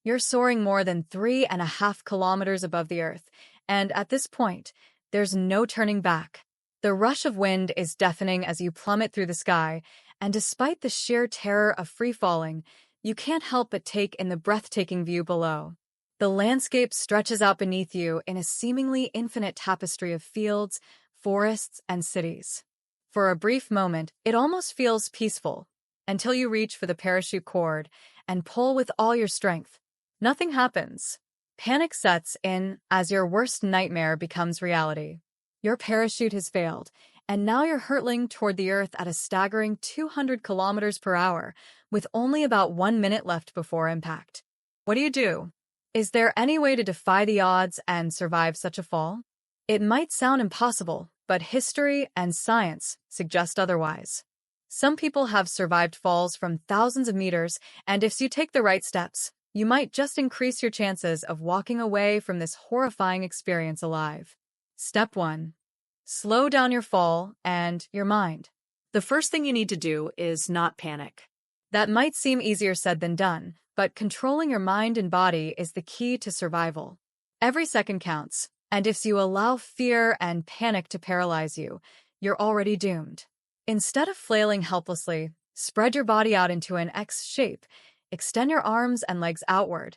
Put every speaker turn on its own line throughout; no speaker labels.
You're soaring more than 3.5 kilometers above the earth, and at this point, there's no turning back. The rush of wind is deafening as you plummet through the sky, and despite the sheer terror of free falling, you can't help but take in the breathtaking view below. The landscape stretches out beneath you in a seemingly infinite tapestry of fields, forests, and cities. For a brief moment, it almost feels peaceful, until you reach for the parachute cord and pull with all your strength. Nothing happens. Panic sets in as your worst nightmare becomes reality. Your parachute has failed, and now you're hurtling toward the earth at a staggering 200 kilometers per hour, with only about 1 minute left before impact. What do you do? Is there any way to defy the odds and survive such a fall? It might sound impossible, but history and science suggest otherwise. Some people have survived falls from thousands of meters, and if you take the right steps, you might just increase your chances of walking away from this horrifying experience alive. Step 1. Slow down your fall and your mind.
The first thing you need to do is not panic.
That might seem easier said than done, but controlling your mind and body is the key to survival. Every second counts, and if you allow fear and panic to paralyze you, you're already doomed. Instead of flailing helplessly, spread your body out into an X shape. Extend your arms and legs outward,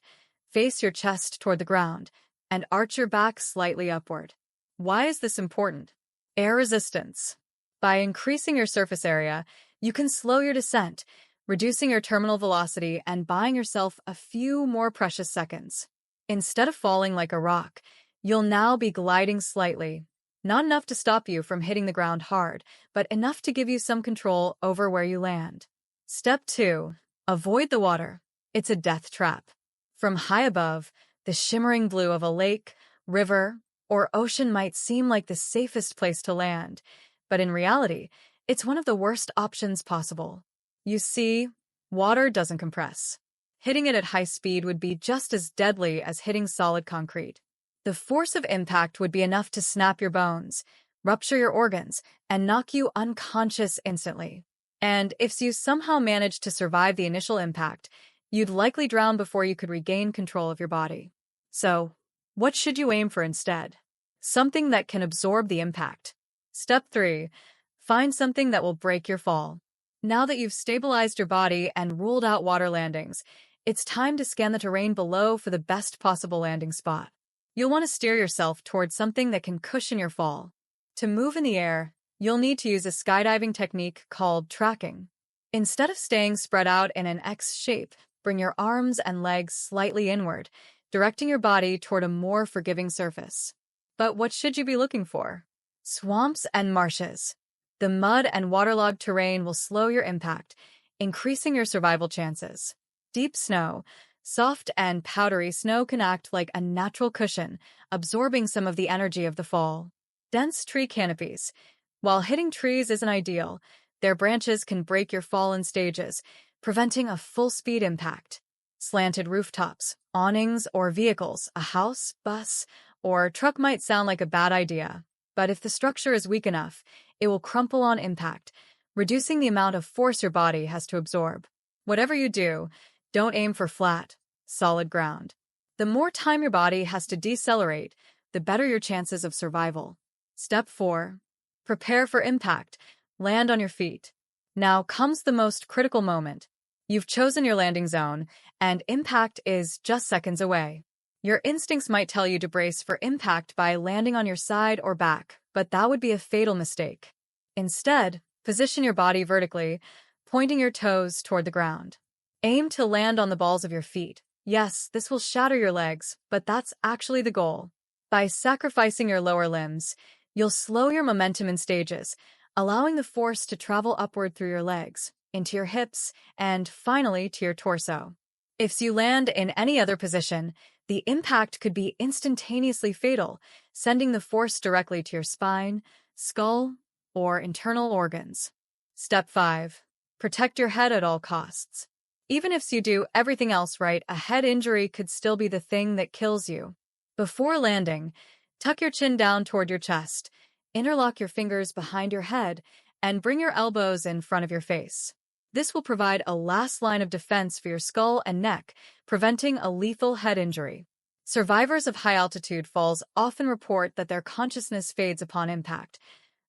face your chest toward the ground, and arch your back slightly upward. Why is this important? Air resistance. By increasing your surface area, you can slow your descent, reducing your terminal velocity and buying yourself a few more precious seconds. Instead of falling like a rock, you'll now be gliding slightly. Not enough to stop you from hitting the ground hard, but enough to give you some control over where you land. Step 2. Avoid the water. It's a death trap. From high above, the shimmering blue of a lake, river, or ocean might seem like the safest place to land, but in reality, it's one of the worst options possible. You see, water doesn't compress. Hitting it at high speed would be just as deadly as hitting solid concrete. The force of impact would be enough to snap your bones, rupture your organs, and knock you unconscious instantly. And if you somehow managed to survive the initial impact, you'd likely drown before you could regain control of your body. So, what should you aim for instead? Something that can absorb the impact. Step 3. Find something that will break your fall. Now that you've stabilized your body and ruled out water landings, it's time to scan the terrain below for the best possible landing spot. You'll want to steer yourself towards something that can cushion your fall. To move in the air, you'll need to use a skydiving technique called tracking. Instead of staying spread out in an X shape, bring your arms and legs slightly inward, directing your body toward a more forgiving surface. But what should you be looking for? Swamps and marshes. The mud and waterlogged terrain will slow your impact, increasing your survival chances. Deep snow. Soft and powdery snow can act like a natural cushion, absorbing some of the energy of the fall. Dense tree canopies. While hitting trees isn't ideal, their branches can break your fall in stages, preventing a full-speed impact. Slanted rooftops, awnings, or vehicles, a house, bus, or truck might sound like a bad idea, but if the structure is weak enough, it will crumple on impact, reducing the amount of force your body has to absorb. Whatever you do, don't aim for flat, solid ground. The more time your body has to decelerate, the better your chances of survival. Step 4. Prepare for impact. Land on your feet. Now comes the most critical moment. You've chosen your landing zone, and impact is just seconds away. Your instincts might tell you to brace for impact by landing on your side or back, but that would be a fatal mistake. Instead, position your body vertically, pointing your toes toward the ground. Aim to land on the balls of your feet. Yes, this will shatter your legs, but that's actually the goal. By sacrificing your lower limbs, you'll slow your momentum in stages, allowing the force to travel upward through your legs, into your hips, and finally to your torso. If you land in any other position, the impact could be instantaneously fatal, sending the force directly to your spine, skull, or internal organs. Step 5. Protect your head at all costs. Even if you do everything else right, a head injury could still be the thing that kills you. Before landing, tuck your chin down toward your chest, interlock your fingers behind your head, and bring your elbows in front of your face. This will provide a last line of defense for your skull and neck, preventing a lethal head injury. Survivors of high-altitude falls often report that their consciousness fades upon impact.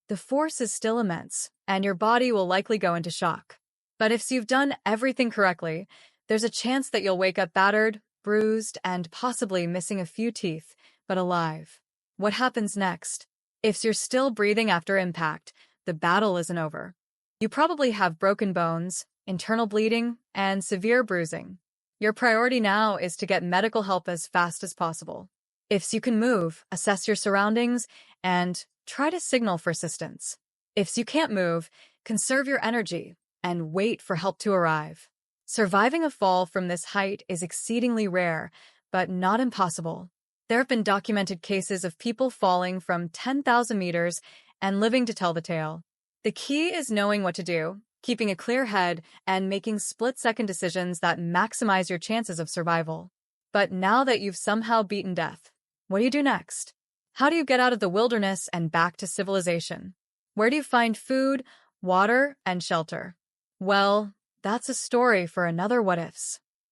The force is still immense, and your body will likely go into shock. But if you've done everything correctly, there's a chance that you'll wake up battered, bruised, and possibly missing a few teeth, but alive. What happens next? If you're still breathing after impact, the battle isn't over. You probably have broken bones, internal bleeding, and severe bruising. Your priority now is to get medical help as fast as possible. If you can move, assess your surroundings, and try to signal for assistance. If you can't move, conserve your energy and wait for help to arrive. Surviving a fall from this height is exceedingly rare, but not impossible. There have been documented cases of people falling from 10,000 meters and living to tell the tale. The key is knowing what to do, keeping a clear head, and making split-second decisions that maximize your chances of survival. But now that you've somehow beaten death, what do you do next? How do you get out of the wilderness and back to civilization? Where do you find food, water, and shelter? Well, that's a story for another What Ifs.